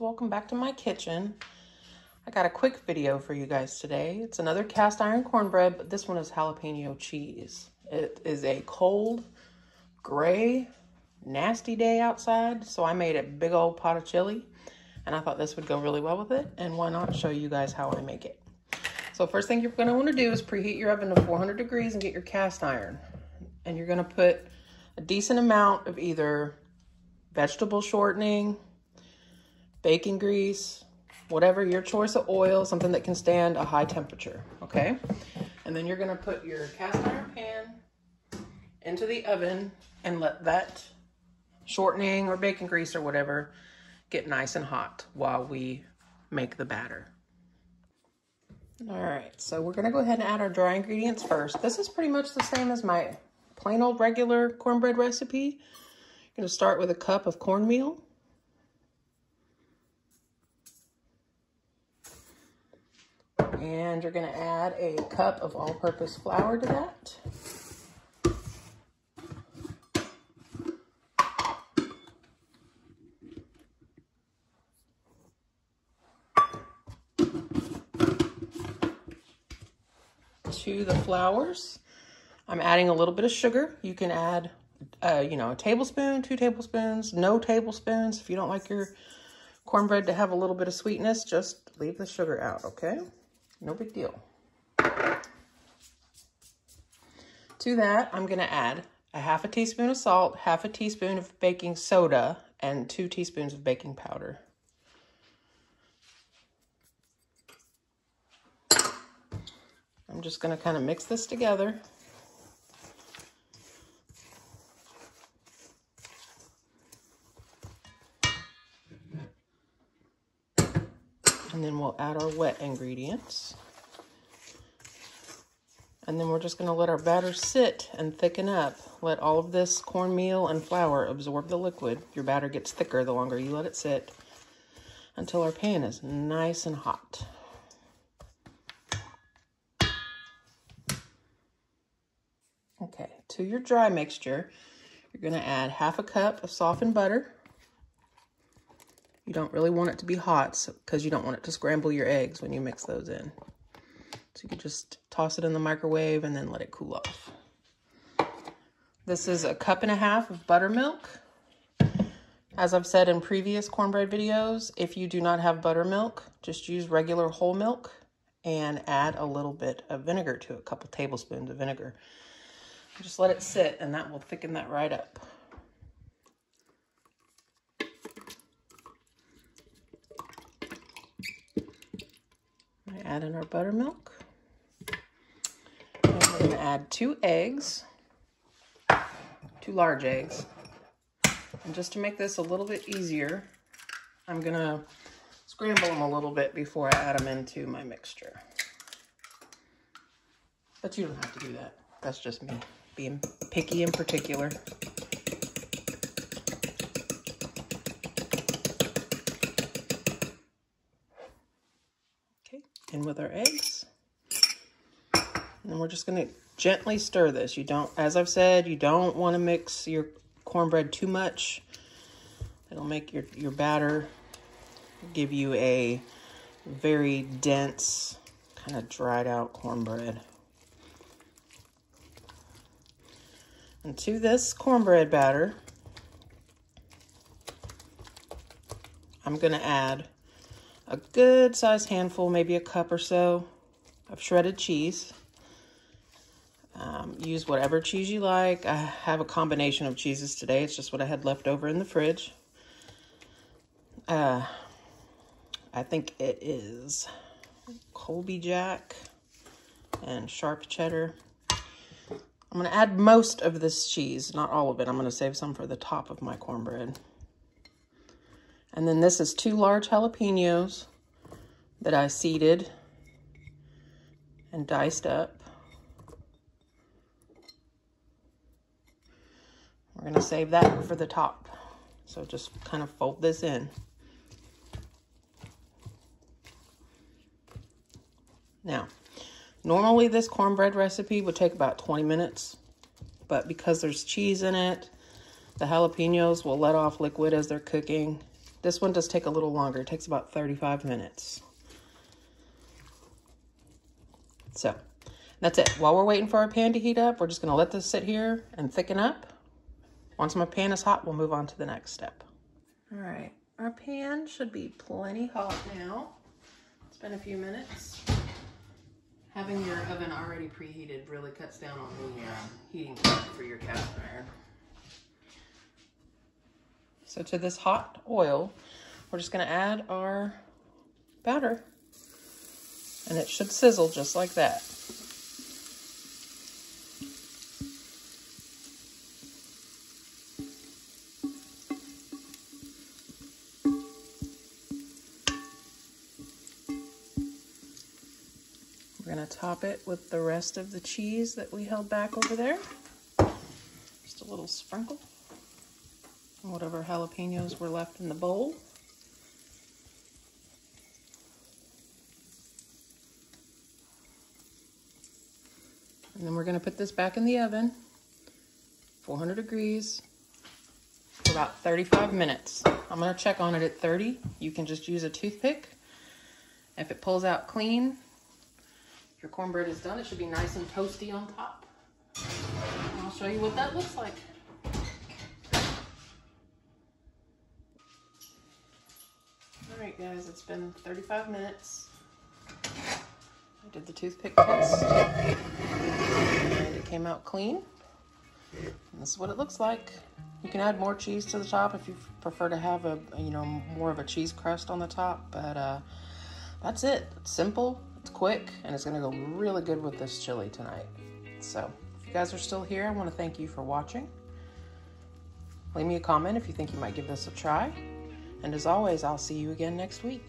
welcome back to my kitchen. I got a quick video for you guys today. It's another cast iron cornbread, but this one is jalapeno cheese. It is a cold, gray, nasty day outside, so I made a big old pot of chili, and I thought this would go really well with it, and why not show you guys how I make it. So first thing you're going to want to do is preheat your oven to 400 degrees and get your cast iron. And you're going to put a decent amount of either vegetable shortening, baking grease, whatever your choice of oil, something that can stand a high temperature, okay? And then you're gonna put your cast iron pan into the oven and let that shortening or baking grease or whatever get nice and hot while we make the batter. All right, so we're gonna go ahead and add our dry ingredients first. This is pretty much the same as my plain old regular cornbread recipe. You're gonna start with a cup of cornmeal. And you're gonna add a cup of all-purpose flour to that. To the flours, I'm adding a little bit of sugar. You can add, a tablespoon, 2 tablespoons, no tablespoons. If you don't like your cornbread to have a little bit of sweetness, just leave the sugar out, okay? No big deal. To that, I'm gonna add a half a teaspoon of salt, half a teaspoon of baking soda, and 2 teaspoons of baking powder. I'm just gonna kind of mix this together. And then we'll add our wet ingredients. And then we're just gonna let our batter sit and thicken up. Let all of this cornmeal and flour absorb the liquid. Your batter gets thicker the longer you let it sit, until our pan is nice and hot. Okay, to your dry mixture, you're gonna add half a cup of softened butter. You don't really want it to be hot because you don't want it to scramble your eggs when you mix those in. So you can just toss it in the microwave and then let it cool off. This is a 1.5 cups of buttermilk. As I've said in previous cornbread videos, if you do not have buttermilk, just use regular whole milk and add a little bit of vinegar to it, a couple tablespoons of vinegar. Just let it sit and that will thicken that right up. Add in our buttermilk. And we're going to add 2 eggs, 2 large eggs. And just to make this a little bit easier, I'm going to scramble them a little bit before I add them into my mixture. But you don't have to do that. That's just me being picky in particular. In with our eggs. And then we're just going to gently stir this. You don't, as I've said, you don't want to mix your cornbread too much. It'll make your batter give you a very dense, kind of dried out cornbread. And to this cornbread batter, I'm going to add a good sized handful, maybe a cup or so, of shredded cheese. Use whatever cheese you like. I have a combination of cheeses today. It's just what I had left over in the fridge. I think it is Colby Jack and sharp cheddar. I'm gonna add most of this cheese, not all of it. I'm gonna save some for the top of my cornbread. And then this is 2 large jalapenos that I seeded and diced up. We're gonna save that for the top. So just kind of fold this in. Now, normally this cornbread recipe would take about 20 minutes, but because there's cheese in it, the jalapenos will let off liquid as they're cooking. This one does take a little longer. It takes about 35 minutes. So that's it. While we're waiting for our pan to heat up, we're just gonna let this sit here and thicken up. Once my pan is hot, we'll move on to the next step. All right, our pan should be plenty hot now. It's been a few minutes. Having your oven already preheated really cuts down on the heating time for your cast iron. So to this hot oil, we're just gonna add our batter, and it should sizzle just like that. We're gonna top it with the rest of the cheese that we held back over there. Just a little sprinkle. And whatever jalapenos were left in the bowl. And then we're gonna put this back in the oven, 400 degrees, for about 35 minutes. I'm gonna check on it at 30. You can just use a toothpick. If it pulls out clean, your cornbread is done. It should be nice and toasty on top. And I'll show you what that looks like. All right, guys, it's been 35 minutes. I did the toothpick test, and it came out clean. And this is what it looks like. You can add more cheese to the top if you prefer to have a, more of a cheese crust on the top, but that's it. It's simple, it's quick, and it's gonna go really good with this chili tonight. So if you guys are still here, I wanna thank you for watching. Leave me a comment if you think you might give this a try. And as always, I'll see you again next week.